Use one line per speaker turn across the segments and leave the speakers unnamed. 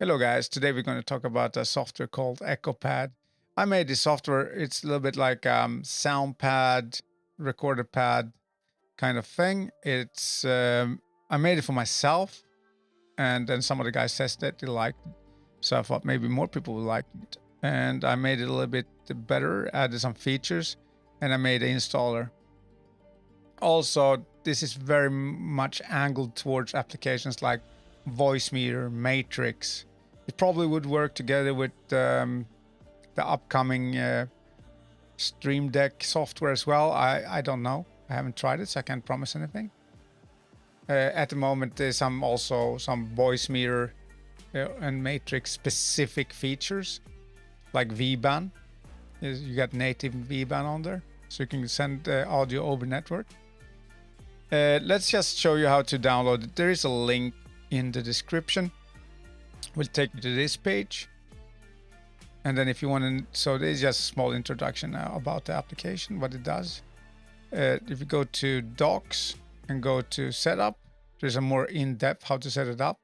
Hello guys, today we're going to talk about a software called EchoPad. I made this software, it's a little bit like sound pad, recorder pad kind of thing. I made it for myself and then some of the guys tested it, they liked it. So I thought maybe more people would like it. And I made it a little bit better, added some features, and I made an installer. Also, this is very much angled towards applications like Voicemeter, Matrix. It probably would work together with the upcoming Stream Deck software as well. I don't know. I haven't tried it, so I can't promise anything. At the moment, there's some Voicemeter and Matrix specific features like VBAN. You got native VBAN on there, so you can send audio over network. Let's just show you how to download it. There is a link in the description. We'll take you to this page. And then if you want to, so there's just a small introduction about the application, what it does. If you go to Docs and go to Setup, there's a more in-depth how to set it up.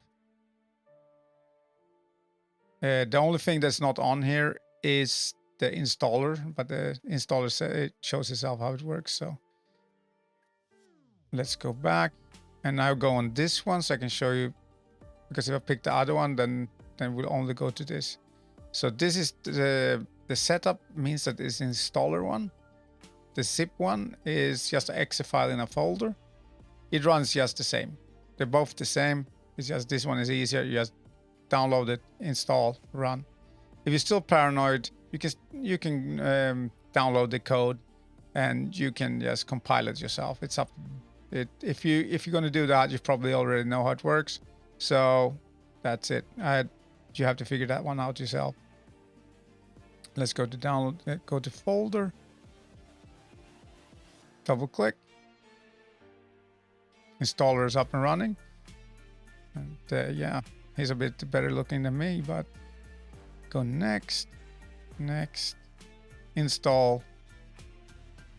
The only thing that's not on here is the installer, but the installer it shows itself how it works. So let's go back and now go on this one so I can show you, because if I pick the other one, then we'll only go to this. So this is the setup means that it's installer one. The zip one is just an exe file in a folder. It runs just the same. They're both the same. It's just this one is easier. You just download it, install, run. If you're still paranoid, you can download the code and you can just compile it yourself. It's up. If you're going to do that, you probably already know how it works. So that's it. You have to figure that one out yourself. Let's go to download. Go to folder. Double click. Installer is up and running. And yeah, he's a bit better looking than me, but go next, install,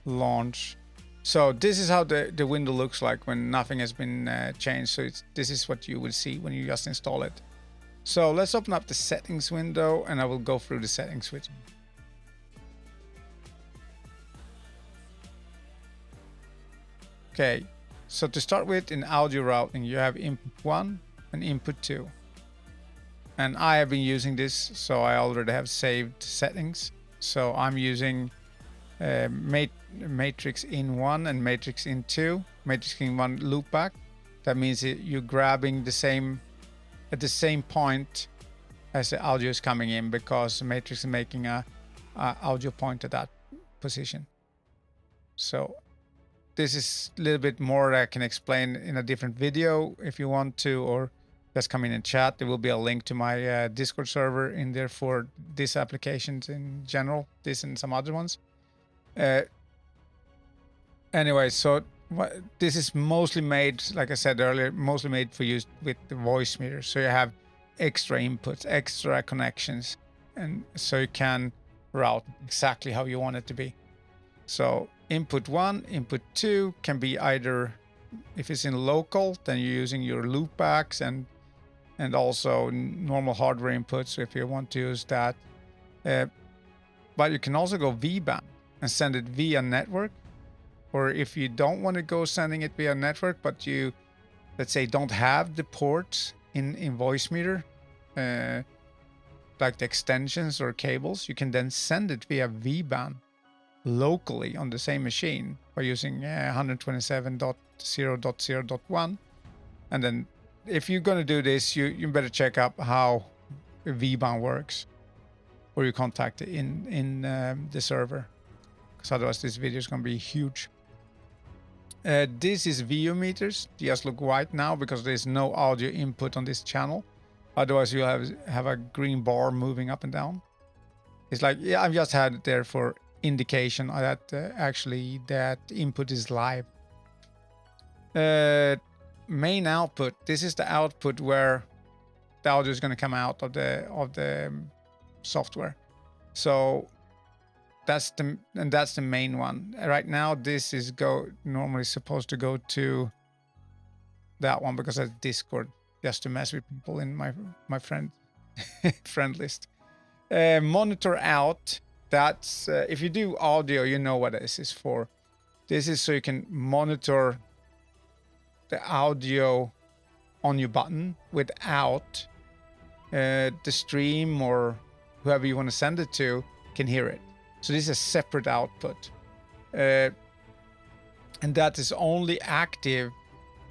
launch. So this is how the window looks like when nothing has been changed. So this is what you will see when you just install it. So let's open up the settings window and I will go through the settings with you. Okay, so to start with, in audio routing, you have input 1 and input 2. And I have been using this, so I already have saved settings. So I'm using matrix in 1 and matrix in 2. Matrix in 1 loopback. That means you're grabbing at the same point as the audio is coming in, because matrix is making a audio point at that position. So this is a little bit more I can explain in a different video if you want to, or just come in and chat. There will be a link to my Discord server in there for these applications in general, this and some other ones. Anyway, so this is mostly made, like I said earlier, mostly made for use with the Voicemeter. So you have extra inputs, extra connections, and so you can route exactly how you want it to be. So input 1, input 2 can be either, if it's in local, then you're using your loopbacks and also normal hardware inputs if you want to use that. But you can also go VBAN and send it via network. Or if you don't want to go sending it via network, but you, let's say, don't have the ports in Voicemeter, like the extensions or cables, you can then send it via VBAN locally on the same machine by using 127.0.0.1. And then if you're going to do this, you better check out how VBAN works, or you contact it in the server, because otherwise this video is going to be huge. This is VU meters. Just look white now because there's no audio input on this channel. Otherwise you'll have a green bar moving up and down. It's like, yeah, I've just had it there for indication that actually that input is live. Main output. This is the output where the audio is going to come out of the software. So that's the main one. Right now, this is normally supposed to go to that one because that's Discord, just to mess with people in my friend friend list. Monitor out. That's if you do audio, you know what this is for. This is so you can monitor the audio on your button without the stream or whoever you want to send it to can hear it. So this is a separate output. And that is only active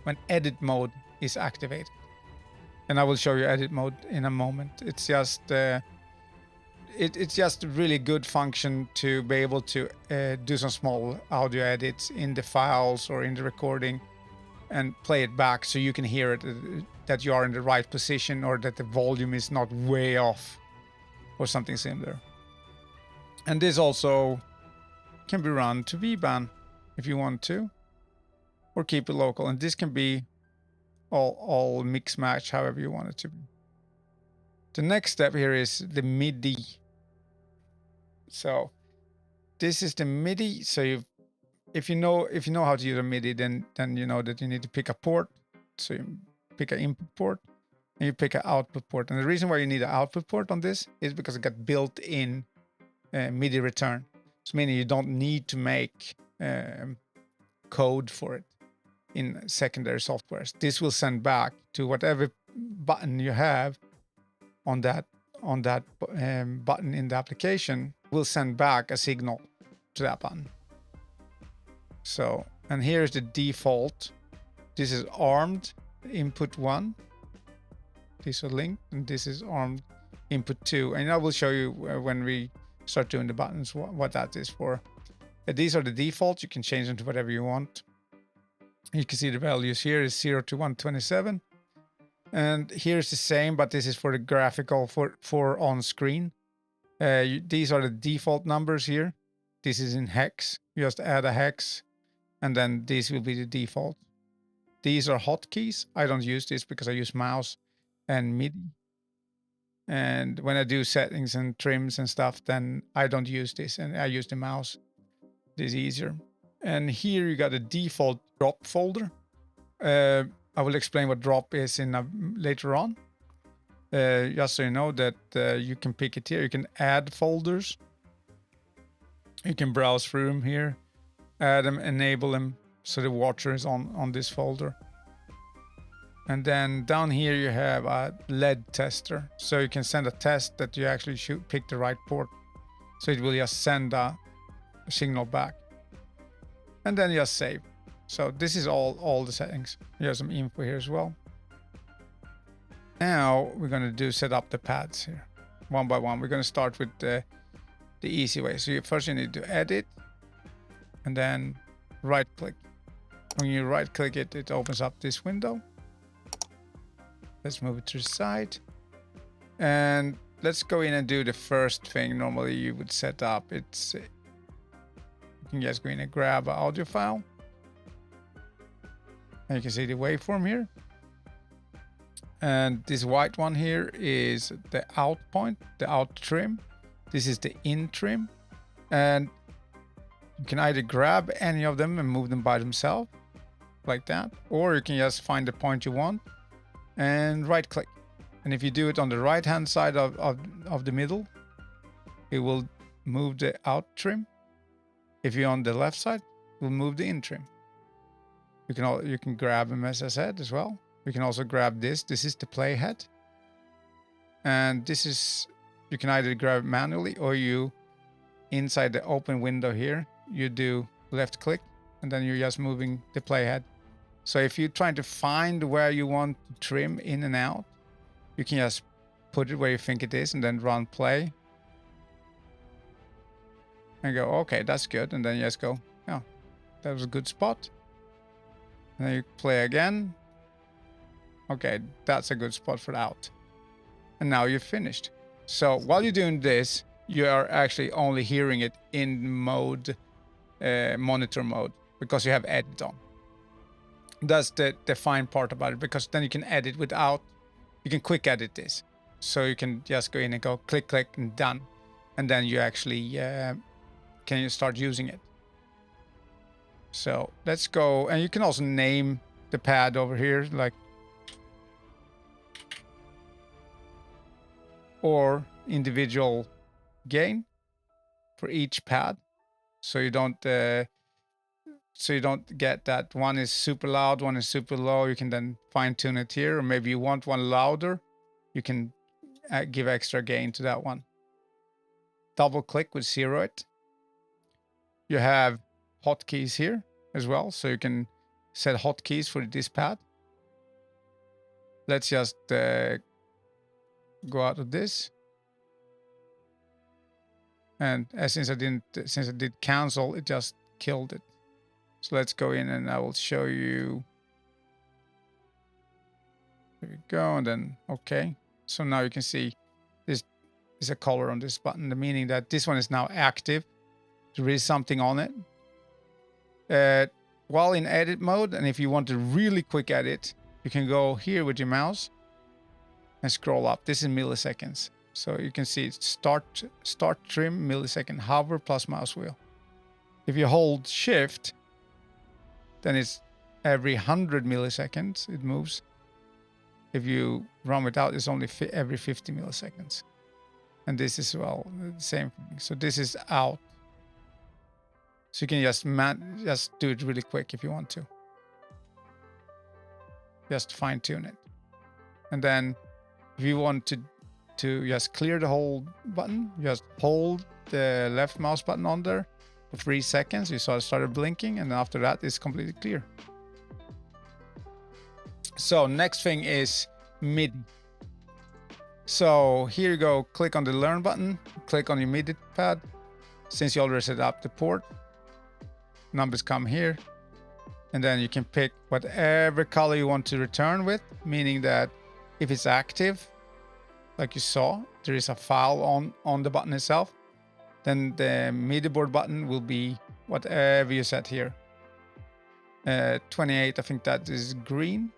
when edit mode is activated. And I will show you edit mode in a moment. It's just it's just a really good function to be able to do some small audio edits in the files or in the recording and play it back so you can hear it, that you are in the right position or that the volume is not way off or something similar. And this also can be run to VBAN if you want to, or keep it local. And this can be all mix match however you want it to be. The next step here is the MIDI. So this is the MIDI. So if you know how to use a MIDI, then you know that you need to pick a port. So you pick an input port and you pick an output port. And the reason why you need an output port on this is because it got built in MIDI return. So meaning you don't need to make code for it in secondary softwares. This will send back to whatever button you have on that button in the application, will send back a signal to that button. So, and here's the default. This is armed input 1. These are linked, and this is armed input 2. And I will show you when we start doing the buttons what that is for. These are the defaults. You can change them to whatever you want. You can see the values here is 0 to 127. And here's the same, but this is for the graphical for on screen. These are the default numbers here. This is in hex. You just add a hex, and then these will be the default. These are hotkeys. I don't use this because I use mouse and MIDI. And when I do settings and trims and stuff, then I don't use this, and I use the mouse. This is easier. And here you got a default drop folder. I will explain what drop is later on. Just so you know that you can pick it here. You can add folders. You can browse through them here, add them, enable them, so the watcher is on this folder. And then down here you have a LED tester. So you can send a test that you actually should pick the right port. So it will just send a signal back. And then just save. So this is all the settings. Here's some info here as well. Now we're going to set up the pads here one by one. We're going to start with the easy way. So first you need to edit and then right click. When you right click it, it opens up this window. Let's move it to the side. And let's go in and do the first thing normally you would set up. It's you can just go in and grab an audio file. And you can see the waveform here. And this white one here is the out point, the out trim. This is the in trim. And you can either grab any of them and move them by themselves, like that. Or you can just find the point you want and right click. And if you do it on the right hand side of the middle, it will move the out trim. If you're on the left side, it will move the in trim. You can grab them, as I said, as well. You can also grab this. This is the playhead. And this is, you can either grab it manually or you, inside the open window here, you do left click and then you're just moving the playhead. So if you're trying to find where you want to trim in and out, you can just put it where you think it is and then run play. And go, okay, that's good. And then you just go, yeah, that was a good spot. And then you play again. Okay, that's a good spot for the out. And now you're finished. So while you're doing this, you are actually only hearing it in mode, monitor mode, because you have edit on. That's the fine part about it, because then you can edit without, you can quick edit this. So you can just go in and go click, click, and done. And then you actually can start using it. So let's go, and you can also name the pad over here, like or individual gain for each pad, so you don't get that one is super loud, one is super low. You can then fine tune it here, or maybe you want one louder, you can give extra gain to that one. Double click with zero it. You have hotkeys here as well, so you can set hotkeys for this pad. Let's just go out of this, and since I did cancel, it just killed it. So let's go in and I will show you. There we go, and then okay. So now you can see this is a color on this button, the meaning that this one is now active. There is something on it. While in edit mode, and if you want to really quick edit, you can go here with your mouse and scroll up. This is milliseconds. So you can see start trim millisecond, hover plus mouse wheel. If you hold shift, then it's every 100 milliseconds it moves. If you run without, it's only every 50 milliseconds. And this is, well, the same thing. So this is out. So you can just do it really quick if you want to. Just fine tune it. And then if you want to just clear the whole button, just hold the left mouse button on there for 3 seconds. You saw it started blinking, and after that it's completely clear. So next thing is MIDI. So here you go, click on the learn button, click on your MIDI pad. Since you already set up the port, numbers come here, and then you can pick whatever color you want to return with, meaning that if it's active, like you saw, there is a file on the button itself, then the MIDI board button will be whatever you set here. 28, I think that is green,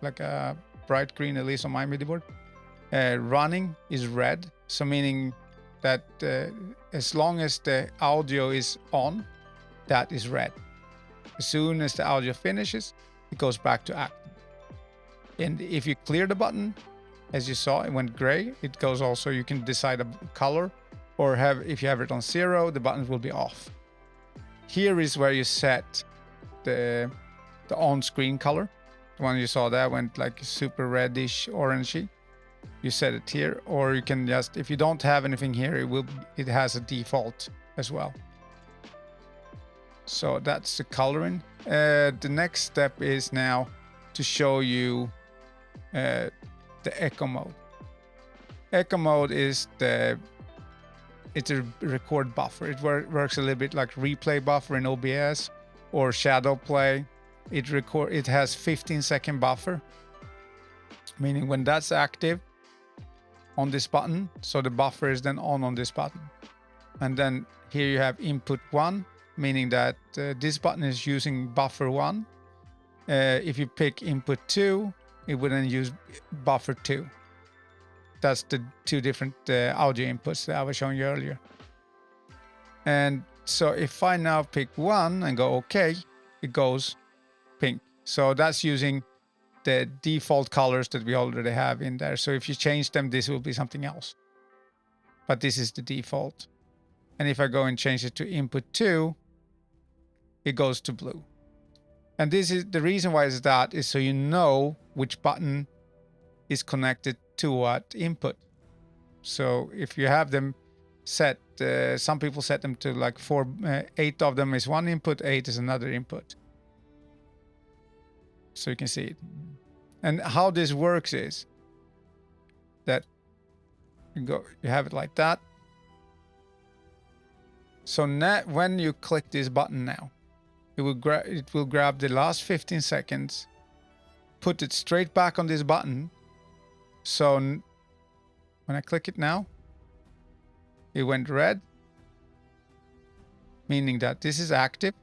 like a bright green, at least on my MIDI board. Running is red, so meaning that as long as the audio is on, that is red. As soon as the audio finishes, it goes back to active. And if you clear the button, as you saw, it went gray. It goes also, you can decide a color, or if you have it on 0, the buttons will be off. Here is where you set the on-screen color. The one you saw there went like super reddish, orangey. You set it here, or you can just, if you don't have anything here, it has a default as well. So that's the coloring. The next step is now to show you the echo mode. Echo mode is it's a record buffer. It works a little bit like replay buffer in OBS or shadow play. It has 15-second buffer, meaning when that's active on this button, so the buffer is then on this button. And then here you have input 1, meaning that this button is using buffer 1. If you pick input 2, it would then use buffer 2. That's the 2 different audio inputs that I was showing you earlier. And so if I now pick 1 and go OK, it goes pink. So that's using the default colors that we already have in there. So if you change them, this will be something else. But this is the default. And if I go and change it to input 2, it goes to blue. And this is the reason why is that is so you know which button is connected to what input. So if you have them set, some people set them to like 8 of them is one input, 8 is another input. So you can see it. And how this works is that you have it like that. So now when you click this button now, it will grab the last 15 seconds, put it straight back on this button. So when I click it now, it went red, meaning that this is active.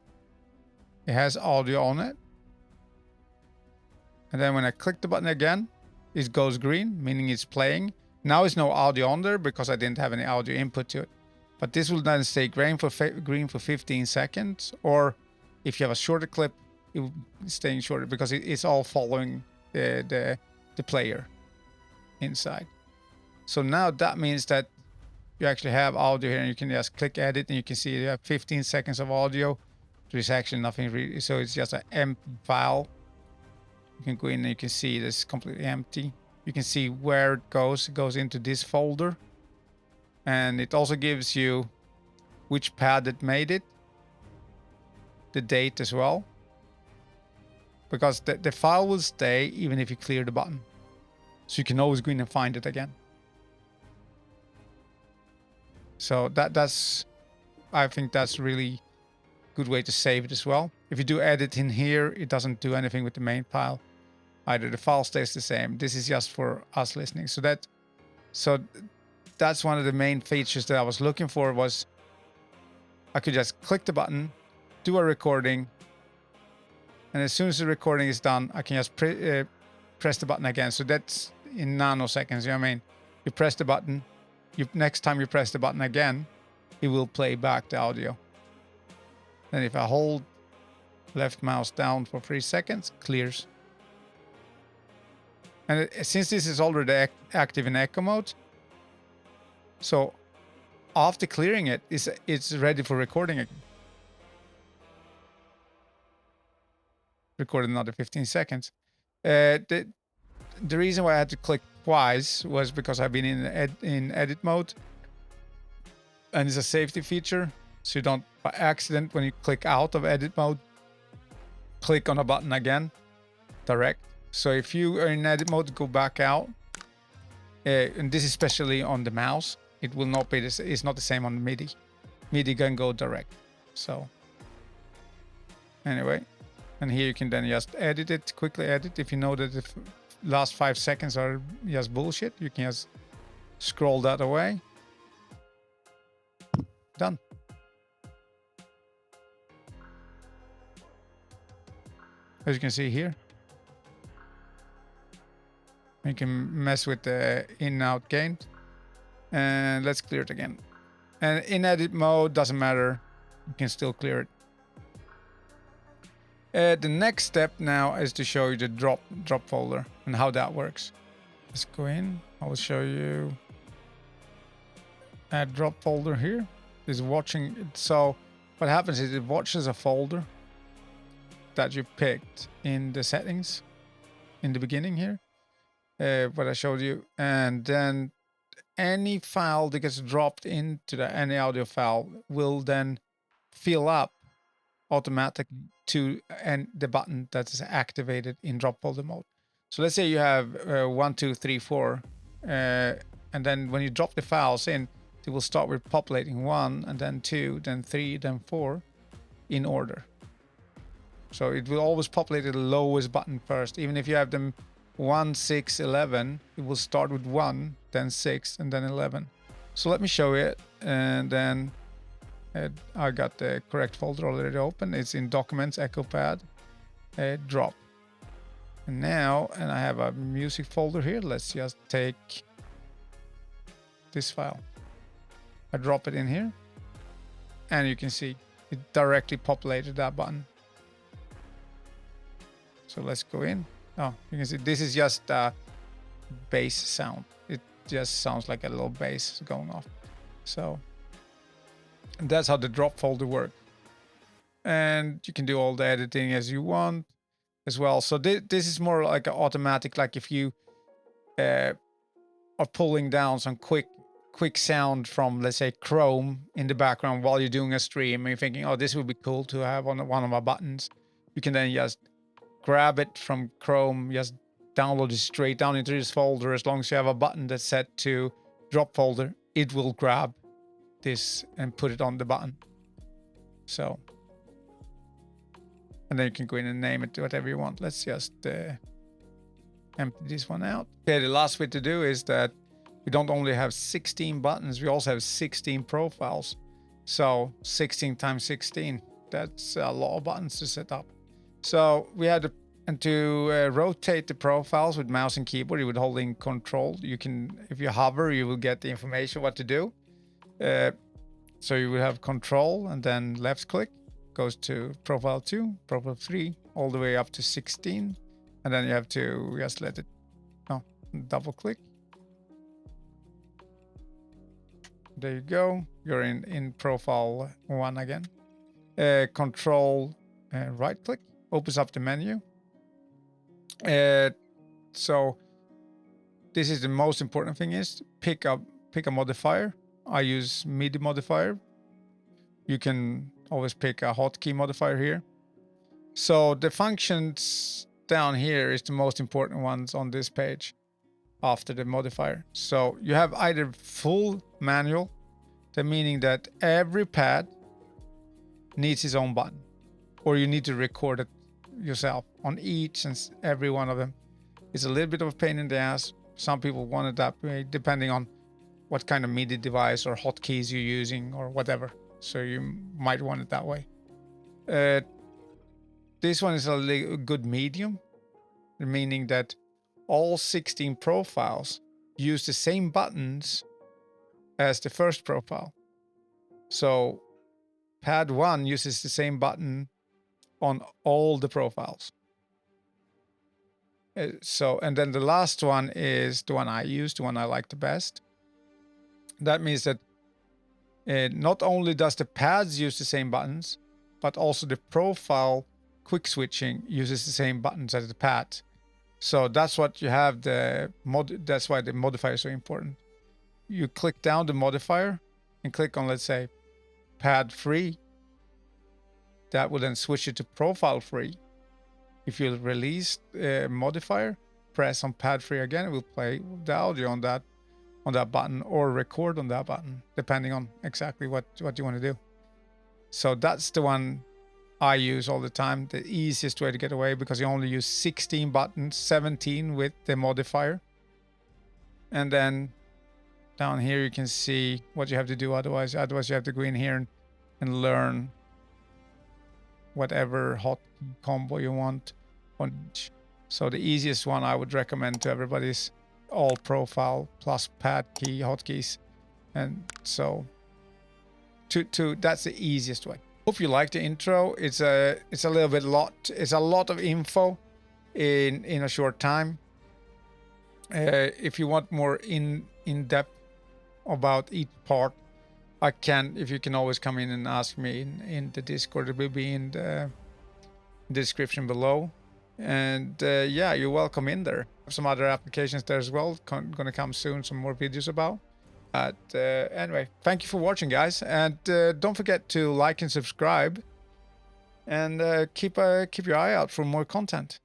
It has audio on it. And then when I click the button again, it goes green, meaning it's playing. Now it's no audio on there because I didn't have any audio input to it. But this will then stay green for 15 seconds. Or if you have a shorter clip, it will be staying shorter because it's all following the player inside. So now that means that you actually have audio here, and you can just click edit, and you can see you have 15 seconds of audio. There's actually nothing really, so it's just an empty file. You can go in and you can see this completely empty. You can see where it goes. It goes into this folder, and it also gives you which pad that made it, the date as well, because the file will stay even if you clear the button, so you can always go in and find it again. So that's, I think that's really good way to save it as well. If you do edit in here, it doesn't do anything with the main file either. The file stays the same. This is just for us listening. So that's one of the main features that I was looking for, was I could just click the button, do a recording, and as soon as the recording is done, I can just press the button again. So that's in nanoseconds. You know what I mean? You press the button. Next time you press the button again, it will play back the audio. Then if I hold left mouse down for 3 seconds, clears. And since this is already active in echo mode, so after clearing it, it's ready for recording again. Record another 15 seconds. The reason why I had to click twice was because I've been in edit mode, and it's a safety feature, so you don't by accident, when you click out of edit mode, click on a button again direct. So if you are in edit mode, go back out, and this is especially on the mouse, it will not be this. It's not the same on the MIDI can go direct. So anyway, and here you can then just edit it, quickly edit. If you know that the last 5 seconds are just bullshit, you can just scroll that away. Done. As you can see here, you can mess with the in-out gain. And let's clear it again. And in edit mode, doesn't matter. You can still clear it. The next step now is to show you the drop folder and how that works. Let's go in. I will show you a drop folder here. Is watching. So what happens is it watches a folder that you picked in the settings in the beginning here, what I showed you, and then any file that gets dropped into any audio file will then fill up automatically to the button that is activated in drop folder mode. So let's say you have 1, 2, 3, 4, and then when you drop the files in, it will start with populating 1, and then 2, then 3, then 4 in order. So it will always populate the lowest button first. Even if you have them 1, 6, 11, it will start with 1, then 6, and then 11. So let me show you it. And then I got the correct folder already open. It's in Documents, EchoPad, drop. And now, and I have a music folder here. Let's just take this file. I drop it in here. And you can see it directly populated that button. So let's go in. Oh, you can see this is just a bass sound. It just sounds like a little bass going off. So that's how the drop folder works. And you can do all the editing as you want as well. So this is more like an automatic, like if you are pulling down some quick sound from, let's say, Chrome in the background while you're doing a stream, and you're thinking, oh, this would be cool to have on one of my buttons. You can then just grab it from Chrome, just download it straight down into this folder. As long as you have a button that's set to drop folder, it will grab this and put it on the button. So, and then you can go in and name it whatever you want. Let's just empty this one out. Okay, the last way to do is that we don't only have 16 buttons, we also have 16 profiles. So 16 times 16, that's a lot of buttons to set up. So we had to rotate the profiles with mouse and keyboard. You would hold in control. You can, if you hover, you will get the information what to do. So you will have control and then left click goes to profile 2, profile 3, all the way up to 16. And then you have to just let it, double click. there you go. You're in profile 1 again. Control right click opens up the menu. So this is the most important thing, is pick a modifier. I use MIDI modifier. You can always pick a hotkey modifier here. So the functions down here is the most important ones on this page after the modifier. So you have either full manual, the meaning that every pad needs its own button, or you need to record it yourself on each and every one of them. It's a little bit of a pain in the ass. Some people want it that way, depending on what kind of MIDI device or hotkeys you're using or whatever. So you might want it that way. This one is a good medium, meaning that all 16 profiles use the same buttons as the first profile. So pad 1 uses the same button on all the profiles. And then the last one is the one I use, the one I like the best. That means that not only does the pads use the same buttons, but also the profile quick switching uses the same buttons as the pad. So that's what you have that's why the modifier is so important. You click down the modifier and click on, let's say, pad 3. That will then switch it to profile 3. If you release a modifier, press on pad 3 again, it will play the audio on that button, or record on that button, depending on exactly what you want to do. So that's the one I use all the time, the easiest way to get away, because you only use 16 buttons, 17 with the modifier. And then down here you can see what you have to do. Otherwise you have to go in here and learn whatever hot combo you want on each. So the easiest one I would recommend to everybody is all profile plus pad key hotkeys. And so that's the easiest way. Hope you liked the intro. It's a lot of info in a short time. If you want more in depth about each part, if you can always come in and ask me in the Discord. It will be in the description below. And yeah, you're welcome in there. Some other applications there as well, gonna come soon, some more videos about. But anyway, thank you for watching, guys, and don't forget to like and subscribe, and keep your eye out for more content.